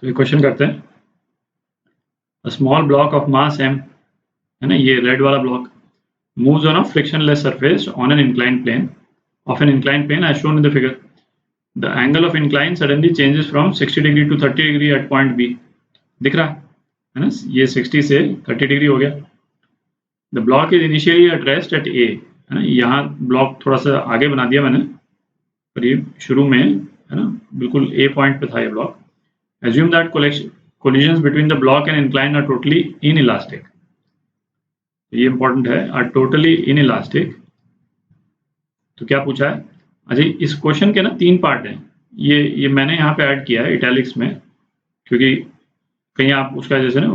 तो ये क्वेश्चन करते हैं, a small block of mass m, है ना, ये रेड वाला block moves on a frictionless surface on an inclined plane as shown in the figure. The angle of incline suddenly changes from 60 degree to 30 degree at point B. दिख रहा है ना, ये 60 से 30 डिग्री हो गया. The block is initially at rest at A, है ना, यहाँ ब्लॉक थोड़ा सा आगे बना दिया मैंने, पर ये शुरू में, है ना, बिल्कुल A पॉइंट पे था ये block. Assume that collisions between the block and incline are totally inelastic. ये इंपॉर्टेंट है, आर टोटली इनइलास्टिक. तो क्या पूछा है? अच्छा, इस क्वेश्चन के ना 3 पार्ट हैं. ये मैंने यहाँ पे ऐड किया है इटैलिक्स में, क्योंकि कहीं आप उसका जैसे ना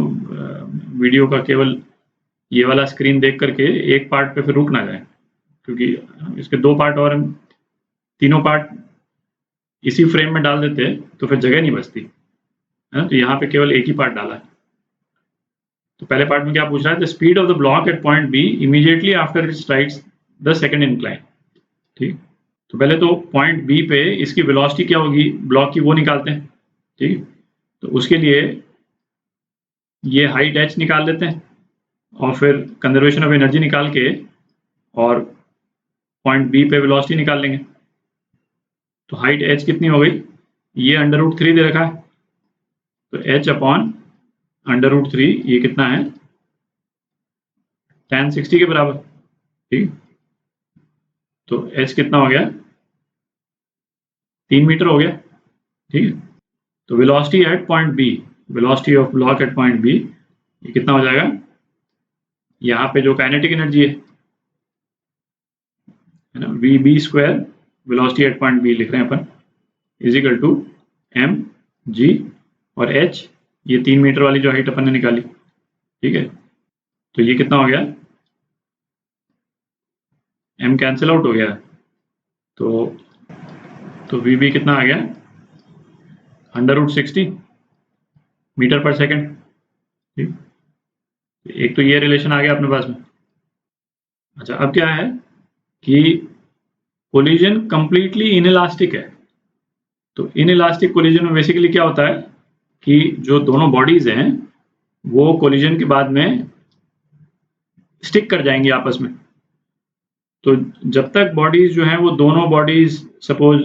वीडियो का केवल ये वाला स्क्रीन देख करके एक पार्ट पे फिर रुक ना जाए, क्योंकि इसके 2 पार्ट और तीनों पार्ट इसी फ्रेम में डाल देते तो फिर जगह नहीं बचती, है ना. तो यहाँ पे केवल एक ही पार्ट डाला है. तो पहले पार्ट में क्या पूछ रहा है? The speed of the block at point B immediately after it strikes the second incline. ठीक. तो पहले तो पॉइंट बी पे इसकी वेलोसिटी क्या होगी ब्लॉक की, वो निकालते हैं. ठीक. तो उसके लिए ये हाइट h निकाल लेते हैं और फिर कंजर्वेशन ऑफ एनर्जी निकाल के और पॉइंट बी पे वेलोसिटी निकाल लेंगे. तो हाइट h कितनी हो गई? ये √3 दे रखा है, तो h अपॉन √3 ये कितना है? tan 60 के बराबर. ठीक. तो h कितना हो गया? 3 मीटर हो गया. ठीक है. तो velocity at point B, velocity of block at point B, ये कितना हो जाएगा? यहाँ पे जो काइनेटिक एनर्जी है ना, VB² velocity at point B लिख रहे हैं अपन, इज इक्वल टू mg और h, ये 3 मीटर वाली जो हाइट अपन ने निकाली. ठीक है. तो ये कितना हो गया? m कैंसिल आउट हो गया. तो VB कितना आ गया? √60 मीटर पर सेकंड. ठीक. एक तो ये रिलेशन आ गया अपने पास में. अच्छा, अब क्या है कि कोलिजन कंप्लीटली इनइलास्टिक है. तो इनइलास्टिक कोलिजन में बेसिकली क्या होता है कि जो दोनों बॉडीज हैं वो कोलिजन के बाद में स्टिक कर जाएंगी आपस में. तो जब तक बॉडीज जो हैं वो दोनों बॉडीज सपोज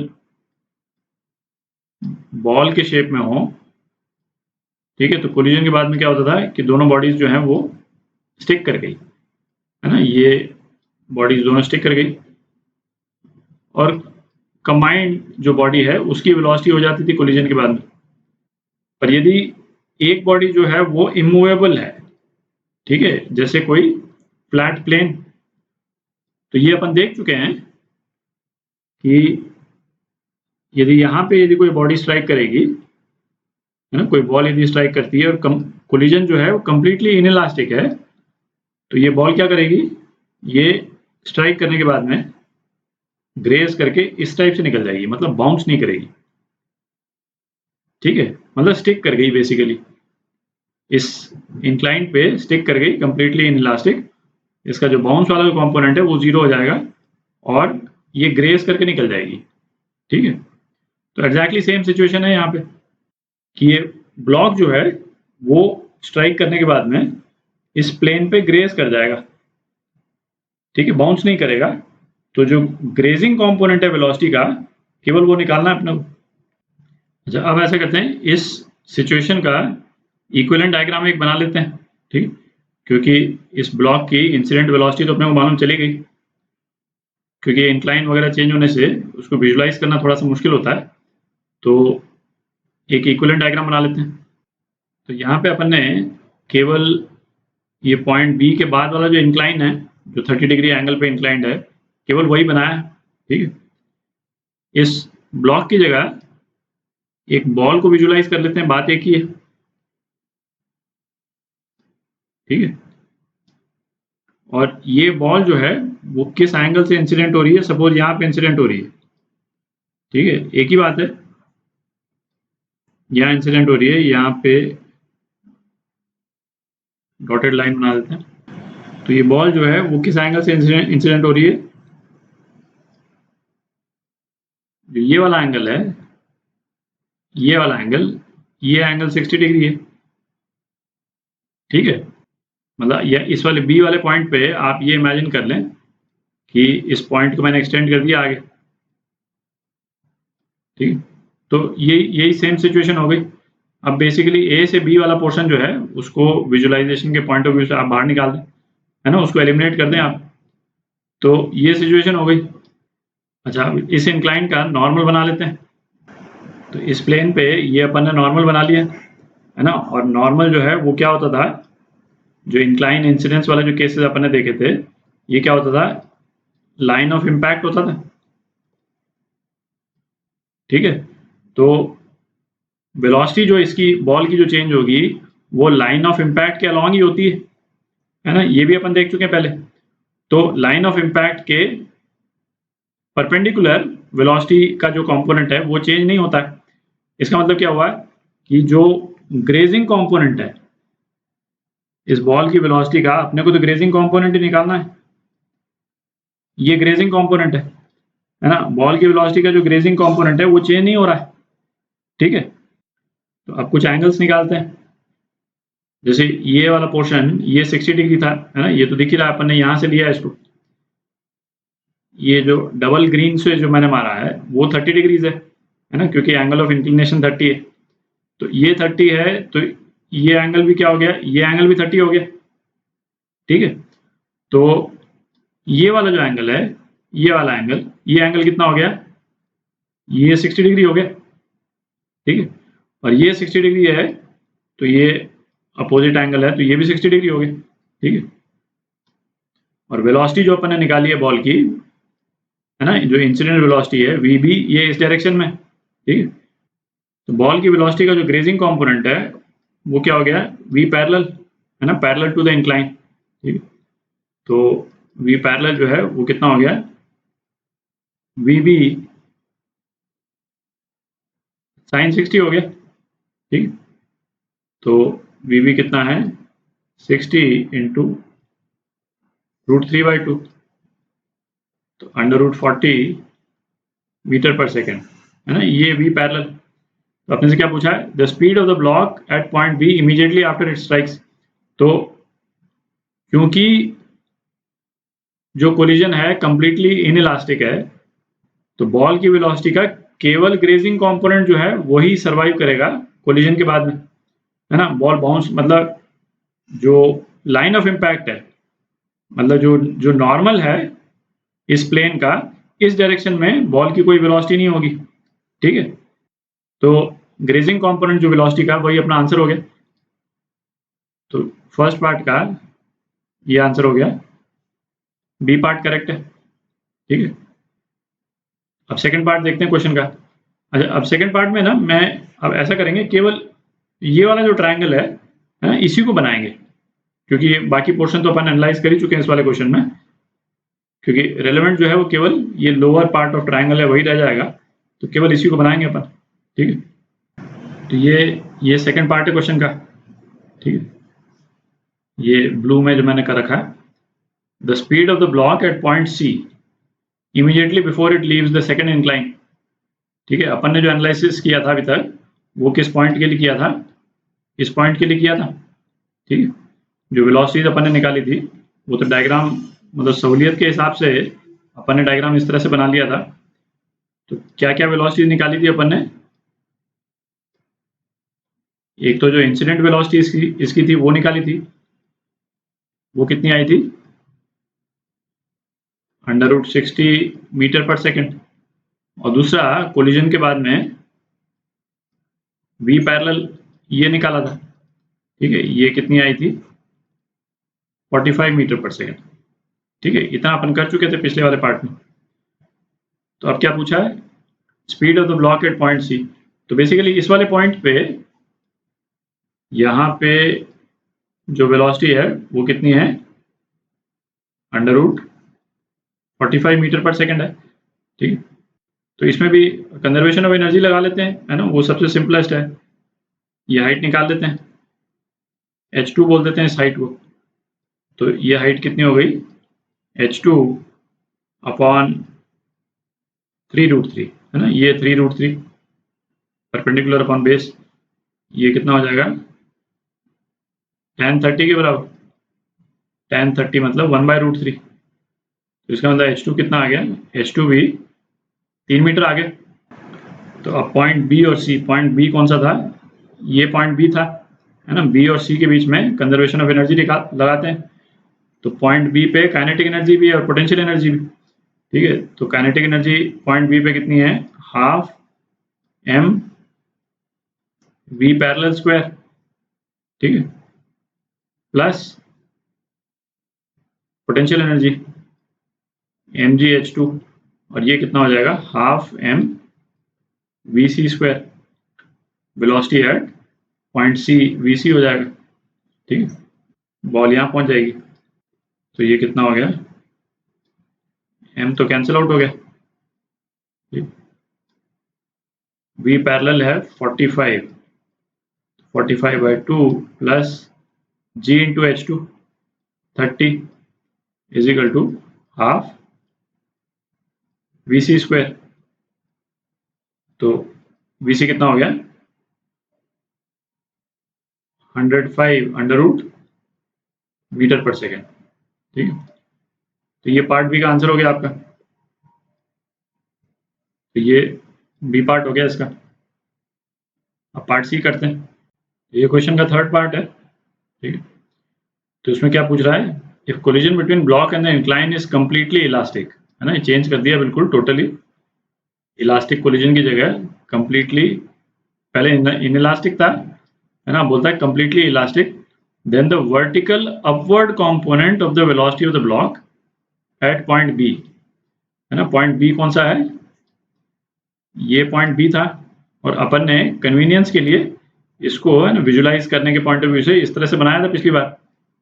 बॉल के शेप में हो, ठीक है, तो कोलिजन के बाद में क्या होता था कि दोनों बॉडीज जो हैं वो स्टिक कर गई, है ना, ये बॉडीज दोनों स्टिक कर गई और कंबाइंड जो बॉडी है उसकी वेलोसिटी हो जाती थी कोलिजन के बाद में. पर यदि एक बॉडी जो है वो इमूवेबल है, ठीक है, जैसे कोई फ्लैट प्लेन, तो ये अपन देख चुके हैं कि यदि यहाँ पे यदि कोई बॉडी स्ट्राइक करेगी, है ना, कोई बॉल यदि स्ट्राइक करती है और कोलिजन जो है वो कंप्लीटली इनइलास्टिक है, तो ये बॉल क्या करेगी? ये स्ट्राइक करने के बाद में ग्रेज करके इस टाइप से निकल जाएगी, मतलब बाउंस नहीं करेगी. ठीक है, मतलब स्टिक कर गई बेसिकली, इस इंक्लाइन पे स्टिक कर गई, कंप्लीटली इनइलास्टिक. इसका जो बाउंस वाला जो कंपोनेंट है वो 0 हो जाएगा और ये ग्रेज करके निकल जाएगी. ठीक है. तो एग्जैक्टली सेम सिचुएशन है यहाँ पे कि ये ब्लॉक जो है वो स्ट्राइक करने के बाद में इस प्लेन पे ग्रेज कर जाएगा. ठीक है, बाउंस नहीं करेगा. तो जो ग्रेजिंग कंपोनेंट है वेलोसिटी का, केवल वो निकालना है अपने को. अच्छा, अब ऐसा करते हैं, इस सिचुएशन का इक्विवेलेंट डायग्राम एक बना लेते हैं. ठीक, क्योंकि इस ब्लॉक की इंसिडेंट वेलोसिटी तो अपने को मालूम चली गई, क्योंकि इंक्लाइन वगैरह चेंज होने से उसको विजुलाइज करना थोड़ा सा मुश्किल होता है. तो एक इक्विवेलेंट डायग्राम बना लेते हैं. तो यहाँ पे अपन ने केवल ये पॉइंट बी के बाद वाला जो इंक्लाइन है, जो 30 डिग्री एंगल पे इंक्लाइंड है, केवल वही बनाया है. ठीक है. इस ब्लॉक की जगह एक बॉल को विजुलाइज कर लेते हैं, बात एक ही है. ठीक है. और ये बॉल जो है वो किस एंगल से इंसिडेंट हो रही है? सपोज यहाँ पे इंसिडेंट हो रही है. ठीक है, एक ही बात है, यहाँ इंसिडेंट हो रही है, यहाँ पे डॉटेड लाइन बना देते हैं. तो ये बॉल जो है वो किस एंगल से इंसिडेंट हो रही है? जो ये वाला एंगल है, ये वाला एंगल ये एंगल 60 डिग्री है, ठीक है। मतलब ये इस वाले बी वाले पॉइंट पे आप ये इमेजिन कर लें कि इस पॉइंट को मैंने एक्सटेंड कर दिया आगे, ठीक। तो यही सेम सिचुएशन हो गई। अब बेसिकली ए से बी वाला पोर्शन जो है उसको विजुअलाइजेशन के पॉइंट ऑफ व्यू से आप बाहर निकाल दें, है ना, उसको एलिमिनेट कर दें आप। तो ये सिचुएशन हो गई। अच्छा, अब इस इंक्लाइन का नॉर्मल बना लेते हैं। तो इस प्लेन पे ये अपन ने नॉर्मल बना लिया, है ना। और नॉर्मल जो है वो क्या होता था, जो इंक्लाइन इंसिडेंस वाले जो केसेस अपन ने देखे थे, ये क्या होता था, लाइन ऑफ इम्पैक्ट होता था, ठीक है। तो वेलोसिटी जो इसकी बॉल की जो चेंज होगी वो लाइन ऑफ इम्पैक्ट के अलॉन्ग ही होती है ना। ये भी अपन देख चुके हैं पहले। तो लाइन ऑफ इम्पैक्ट के परपेंडिकुलर वेलोसिटी का जो कंपोनेंट है वो चेंज नहीं होता है। इसका मतलब क्या हुआ कि जो ग्रेजिंग कंपोनेंट है इस बॉल की वेलोसिटी का, अपने को तो ग्रेजिंग कंपोनेंट ही निकालना है। ये ग्रेजिंग कंपोनेंट है ना। बॉल की वेलोसिटी का जो ग्रेजिंग कंपोनेंट है वो चेंज नहीं हो रहा है, ठीक है। तो अब कुछ एंगल्स निकालते हैं। जैसे ये वाला पोर्शन ये 60 डिग्री था, है ना, ये तो दिख ही रहा है, अपन ने यहाँ से लिया है इसको। ये जो डबल ग्रीन से जो मैंने मारा है वो 30 डिग्रीज है ना, क्योंकि एंगल ऑफ इंक्लिनेशन 30 है। तो ये 30 है, तो ये एंगल भी क्या हो गया, ये एंगल भी 30 हो गया, ठीक है। तो ये वाला जो एंगल है, ये वाला एंगल, ये एंगल कितना हो गया, ये 60 डिग्री हो गया, ठीक है। और ये 60 डिग्री है, तो ये अपोजिट एंगल है, तो ये भी 60 डिग्री हो गया, ठीक है। और वेलोसिटी जो अपन ने निकाली है बॉल की, है ना, जो इंसिडेंट वेलोसिटी है वी बी, ये इस डायरेक्शन में, ठीक है। तो बॉल की वेलोसिटी का जो ग्रेजिंग कंपोनेंट है वो क्या हो गया, वी पैरेलल, है ना, पैरेलल टू द इंक्लाइन, ठीक है। तो वी पैरेलल जो है वो कितना हो गया, वी बी साइन 60 हो गया, ठीक। तो वी बी कितना है, 60 इंटू √3/2, तो √40 मीटर पर सेकेंड, है ना, ये वी पैरेलल। तो अपने से क्या पूछा है, the speed of the block at point B immediately after it strikes. तो क्योंकि जो कोलिजन है कंप्लीटली इनइलास्टिक है, तो बॉल की वेलोसिटी का केवल ग्रेजिंग कंपोनेंट जो है वही सरवाइव करेगा कोलिजन के बाद में, है ना। बॉल बाउंस, मतलब जो लाइन ऑफ इम्पैक्ट है, मतलब जो जो नॉर्मल है इस प्लेन का, इस डायरेक्शन में बॉल की कोई वेलोसिटी नहीं होगी, ठीक है। तो ग्रेजिंग कंपोनेंट जो वेलोसिटी का, वही अपना आंसर हो गया। तो फर्स्ट पार्ट का ये आंसर हो गया, बी पार्ट करेक्ट है, ठीक है। अब सेकंड पार्ट देखते हैं क्वेश्चन का। अच्छा, अब सेकंड पार्ट में ना मैं अब ऐसा करेंगे, केवल ये वाला जो ट्रायंगल है ना, इसी को बनाएंगे, क्योंकि बाकी पोर्शन तो अपन एनालाइज कर ही चुके हैं इस वाले क्वेश्चन में। क्योंकि रेलेवेंट जो है वो केवल ये लोअर पार्ट ऑफ ट्रायंगल है, वही रह जाएगा। तो केवल इसी को बनाएंगे अपन, ठीक है। तो ये सेकंड पार्ट है क्वेश्चन का, ठीक है। ये ब्लू में जो मैंने कर रखा है, the speed of the block at point C immediately before it leaves the second incline, ठीक है। अपन ने जो एनालिसिस किया था अभी तक वो किस पॉइंट के लिए किया था, इस पॉइंट के लिए किया था, ठीक है। जो वेलोसिटीज अपन ने निकाली थी वो तो डायग्राम, मतलब सहूलियत के हिसाब से अपन ने डायग्राम इस तरह से बना लिया था। तो क्या क्या वेलोसिटीज निकाली थी अपन ने, एक तो जो इंसिडेंट वेलोसिटी इसकी थी वो निकाली थी, वो कितनी आई थी, √60 मीटर पर सेकेंड। और दूसरा कोलिजन के बाद में वी पैरेलल ये निकाला था, ठीक है। ये कितनी आई थी, 45 मीटर पर सेकेंड, ठीक है। इतना अपन कर चुके थे पिछले वाले पार्ट में। तो अब क्या पूछा है, speed of the block at point C. तो बेसिकली इस वाले पॉइंट पे, यहाँ पे जो वेलोसिटी है वो कितनी है, √45 मीटर पर सेकेंड है, ठीक। तो इसमें भी कंजर्वेशन ऑफ एनर्जी लगा लेते हैं, है ना, वो सबसे सिंपलेस्ट है। ये हाइट निकाल देते हैं, h2 बोल देते हैं इस हाइट को। तो ये हाइट कितनी हो गई, h2 अपॉन 3√3, है ना, ये 3√3 परपेंडिकुलर अपॉन बेस, ये कितना हो जाएगा tan 30 के बराबर। tan 30 मतलब 1/√3। तो इसका मतलब H2 कितना आ गया, H2 भी 3 मीटर आ गया। तो अब पॉइंट बी और सी, पॉइंट बी कौन सा था, ये पॉइंट बी था, है ना। बी और सी के बीच में कंजर्वेशन ऑफ एनर्जी लगाते हैं। तो पॉइंट बी पे काइनेटिक एनर्जी भी है और पोटेंशियल एनर्जी भी, ठीक है। तो काइनेटिक एनर्जी पॉइंट बी पे कितनी है, half M V parallel square, ठीक है, plus potential energy M G H two, और ये कितना हो जाएगा, half M V C square. Velocity at point C V C हो जाएगा, ठीक है। बॉल यहाँ पहुंच जाएगी। तो ये कितना हो गया, एम तो कैंसिल आउट हो गया, वी पैरेलल है 45, 45/2 plus G into H two 30 is equal to half V C square. तो वी सी कितना हो गया, 105 √मीटर/सेकेंड, ठीक है। तो ये पार्ट बी का आंसर हो गया आपका। तो ये बी पार्ट हो गया इसका। अब पार्ट सी करते हैं। ये क्वेश्चन का थर्ड पार्ट है, ठीक है। तो इसमें क्या पूछ रहा है, if collision between block and the incline is completely elastic, है ना, ये चेंज कर दिया बिल्कुल टोटली। इलास्टिक कोलिजन की जगह कंप्लीटली, पहले इनइलास्टिक था, है ना, बोलता है completely elastic, then the vertical upward component of the velocity of the block at point B, है ना। पॉइंट बी कौन सा है, ये पॉइंट बी था, और अपन ने कन्वीनियंस के लिए इसको, है ना, विजुलाइज करने के पॉइंट ऑफ व्यू से इस तरह से बनाया था पिछली बार,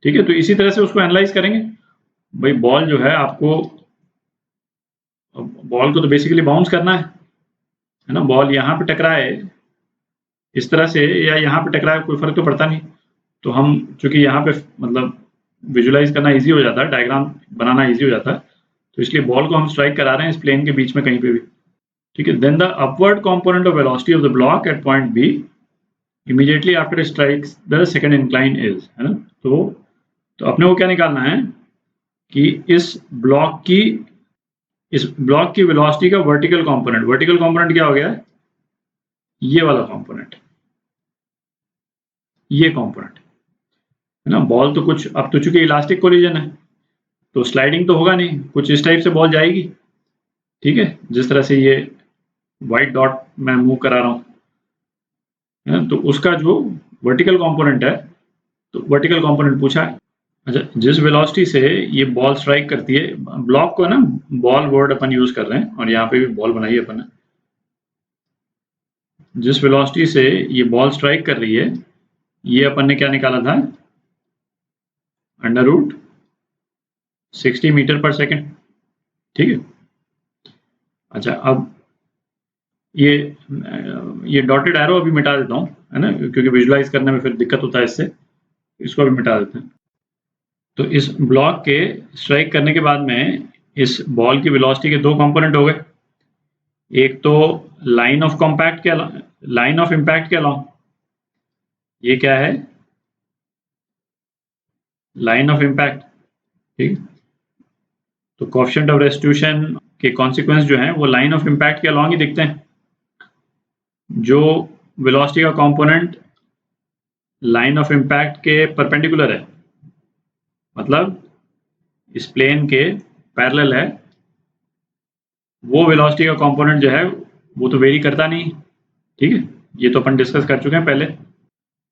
ठीक है। तो इसी तरह से उसको एनालाइज करेंगे। भाई बॉल जो है, आपको बॉल को तो बेसिकली बाउंस करना है ना। बॉल यहाँ पे टकराए इस तरह से या यहाँ पे टकराए, कोई फर्क तो पड़ता नहीं। तो हम चूंकि यहाँ पे मतलब विजुलाइज करना इजी हो जाता है, डायग्राम बनाना इजी हो जाता है, तो इसलिए बॉल को हम स्ट्राइक करा रहे हैं इस प्लेन के बीच में कहीं पे भी, ठीक है। Then the upward component of velocity of the block at point B immediately after strikes the second incline is, है ना। तो अपने को क्या निकालना है कि इस ब्लॉक की वेलोसिटी का वर्टिकल कंपोनेंट, वर्टिकल कंपोनेंट क्या हो गया, ये वाला कंपोनेंट, ये कंपोनेंट, है ना। बॉल तो कुछ, अब तो चूंकि इलास्टिक कोलिजन है तो स्लाइडिंग तो होगा नहीं, कुछ इस टाइप से बॉल जाएगी, ठीक है, जिस तरह से ये व्हाइट डॉट मैं मूव करा रहा हूँ, है ना। तो उसका जो वर्टिकल कंपोनेंट है, तो वर्टिकल कंपोनेंट पूछा है। अच्छा, जिस वेलोसिटी से ये बॉल स्ट्राइक करती है, ब्लॉक को ना बॉल वर्ड अपन यूज कर रहे हैं, और यहाँ पे भी बॉल बनाई है अपन ने। जिस वेलोसिटी से ये बॉल स्ट्राइक कर रही है, ये अपन ने क्या निकाला था, √60 मीटर/सेकेंड, ठीक है। अच्छा, अब ये डॉटेड एरो अभी मिटा देता हूँ, है ना, क्योंकि विजुलाइज करने में फिर दिक्कत होता है इससे, इसको अभी मिटा देते हैं। तो इस ब्लॉक के स्ट्राइक करने के बाद में इस बॉल की वेलोसिटी के दो कंपोनेंट हो गए, एक तो लाइन ऑफ कॉम्पैक्ट के लाइन ऑफ इम्पैक्ट के अलाउंग, ये क्या है, लाइन ऑफ इम्पैक्ट, ठीक। तो कोएफिशिएंट ऑफ रेस्टिट्यूशन के कॉन्सिक्वेंस जो हैं वो लाइन ऑफ इम्पैक्ट के अलाउंग ही दिखते हैं। जो वेलोसिटी का कंपोनेंट लाइन ऑफ इम्पैक्ट के परपेंडिकुलर है, मतलब इस प्लेन के पैरेलल है, वो वेलोसिटी का कंपोनेंट जो है वो तो वेरी करता नहीं, ठीक है। ये तो अपन डिस्कस कर चुके हैं पहले।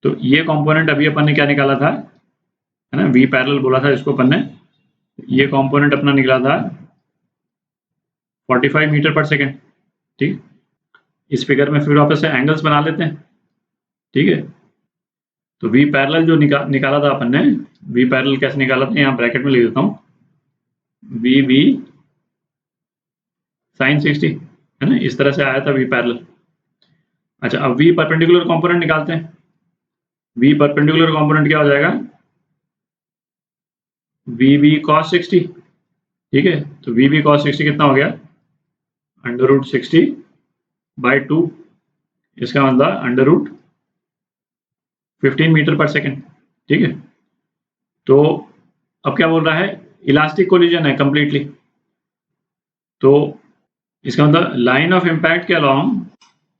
तो ये कंपोनेंट अभी अपन ने क्या निकाला था, है ना, वी पैरेलल बोला था इसको अपन ने। ये कंपोनेंट अपना निकला था 45 मीटर/सेकेंड, ठीक। इस फिगर में फिर वापस से एंगल्स बना लेते हैं, ठीक है। तो वी पैरेलल जो निकाला था अपन ने, वी पैरेलल कैसे निकाला था, यहाँ ब्रैकेट में लिख देता हूँ, वी वी sin 60, है ना, इस तरह से आया था वी पैरेलल। अच्छा, अब वी परपेंडिकुलर कंपोनेंट निकालते हैं। वी परपेंडिकुलर कंपोनेंट क्या हो जाएगा, वी वी cos 60, ठीक है। तो वी वी cos 60 कितना हो गया, √60/2, इसका मतलब 15 मीटर पर सेकेंड, ठीक है। तो अब क्या बोल रहा है, इलास्टिक कोलिजन है कंप्लीटली, तो इसका मतलब लाइन ऑफ इम्पैक्ट के अलोंग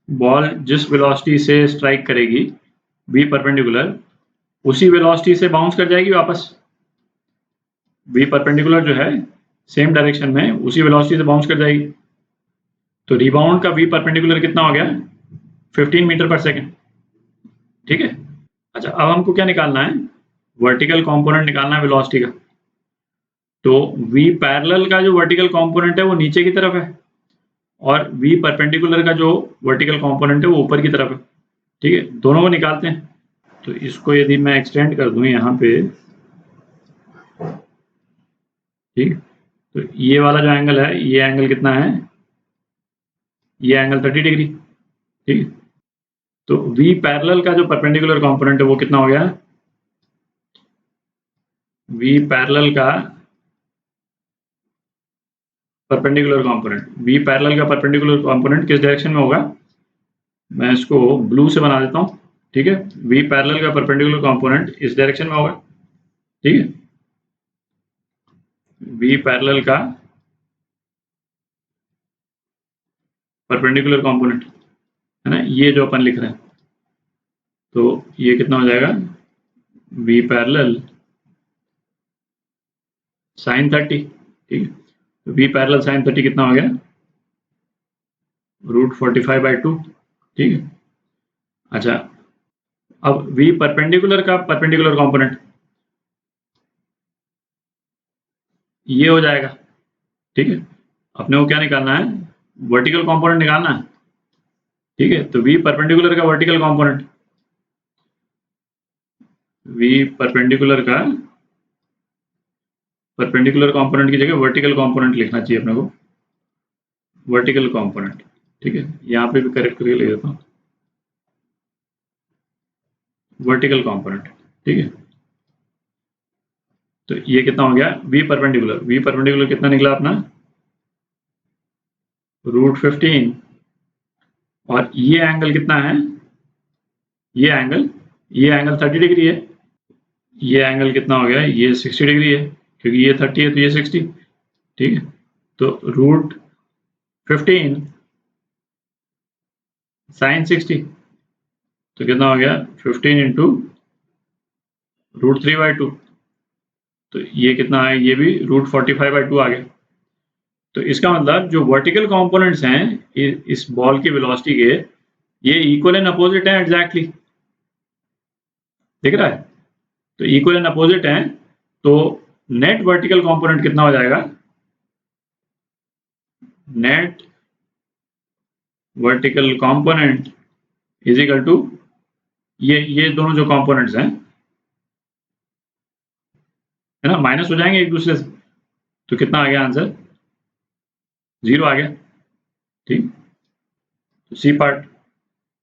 बॉल जिस वेलोसिटी से स्ट्राइक करेगी v परपेंडिकुलर, उसी वेलोसिटी से बाउंस कर जाएगी वापस। v परपेंडिकुलर जो है सेम डायरेक्शन में उसी वेलोसिटी से बाउंस कर जाएगी। तो रिबाउंड का v परपेंडिकुलर कितना हो गया, 15 मीटर पर सेकेंड, ठीक है। अच्छा, अब हमको क्या निकालना है, वर्टिकल कंपोनेंट निकालना है वेलोसिटी का। तो v पैरेलल का जो वर्टिकल कंपोनेंट है वो नीचे की तरफ है, और v परपेंडिकुलर का जो वर्टिकल कंपोनेंट है वो ऊपर की तरफ है, ठीक है। दोनों को निकालते हैं। तो इसको यदि मैं एक्सटेंड कर दूं यहाँ पे, ठीक, तो ये वाला जो एंगल है, ये एंगल कितना है, ये एंगल 30 डिग्री, ठीक है। तो v पैरेलल का जो परपेंडिकुलर कंपोनेंट है वो कितना हो गया, v पैरेलल का परपेंडिकुलर कंपोनेंट, v पैरेलल का परपेंडिकुलर कंपोनेंट किस डायरेक्शन में होगा, मैं इसको ब्लू से बना देता हूँ, ठीक है। v पैरेलल का परपेंडिकुलर कंपोनेंट इस डायरेक्शन में होगा, ठीक है। v पैरेलल का परपेंडिकुलर कंपोनेंट है ना, ये जो अपन लिख रहे हैं, तो ये कितना हो जाएगा, v पैरेलल sin 30, ठीक है। तो v पैरेलल sin 30 कितना हो गया, √45/2, ठीक है। अच्छा, अब v परपेंडिकुलर का परपेंडिकुलर कंपोनेंट ये हो जाएगा, ठीक है। अपने को क्या निकालना है, वर्टिकल कंपोनेंट निकालना है, ठीक है। तो v परपेंडिकुलर का वर्टिकल कंपोनेंट, v परपेंडिकुलर का परपेंडिकुलर कंपोनेंट की जगह वर्टिकल कंपोनेंट लिखना चाहिए अपने को, वर्टिकल कंपोनेंट, ठीक है। यहाँ पे भी करेक्ट करके लिख देता हूँ, वर्टिकल कंपोनेंट, ठीक है। तो ये कितना हो गया, v परपेंडिकुलर कितना निकला अपना, √15, और ये एंगल कितना है, ये एंगल 30 डिग्री है, ये एंगल कितना हो गया, ये 60 डिग्री है, क्योंकि ये 30 है तो ये 60, ठीक है। तो √15 sin 60, तो कितना हो गया, 15 इंटू √3/2, तो ये कितना है, ये भी √45/2 आ गया। तो इसका मतलब जो वर्टिकल कंपोनेंट्स हैं इस बॉल की वेलोसिटी के, ये इक्वल एंड अपोजिट है एग्जैक्टली, दिख रहा है। तो इक्वल एंड अपोजिट है, तो नेट वर्टिकल कंपोनेंट कितना हो जाएगा, net vertical component is equal to ये दोनों जो कंपोनेंट्स हैं, है ना, माइनस हो जाएंगे एक दूसरे से, तो कितना आ गया आंसर, 0 आ गया, ठीक। तो सी पार्ट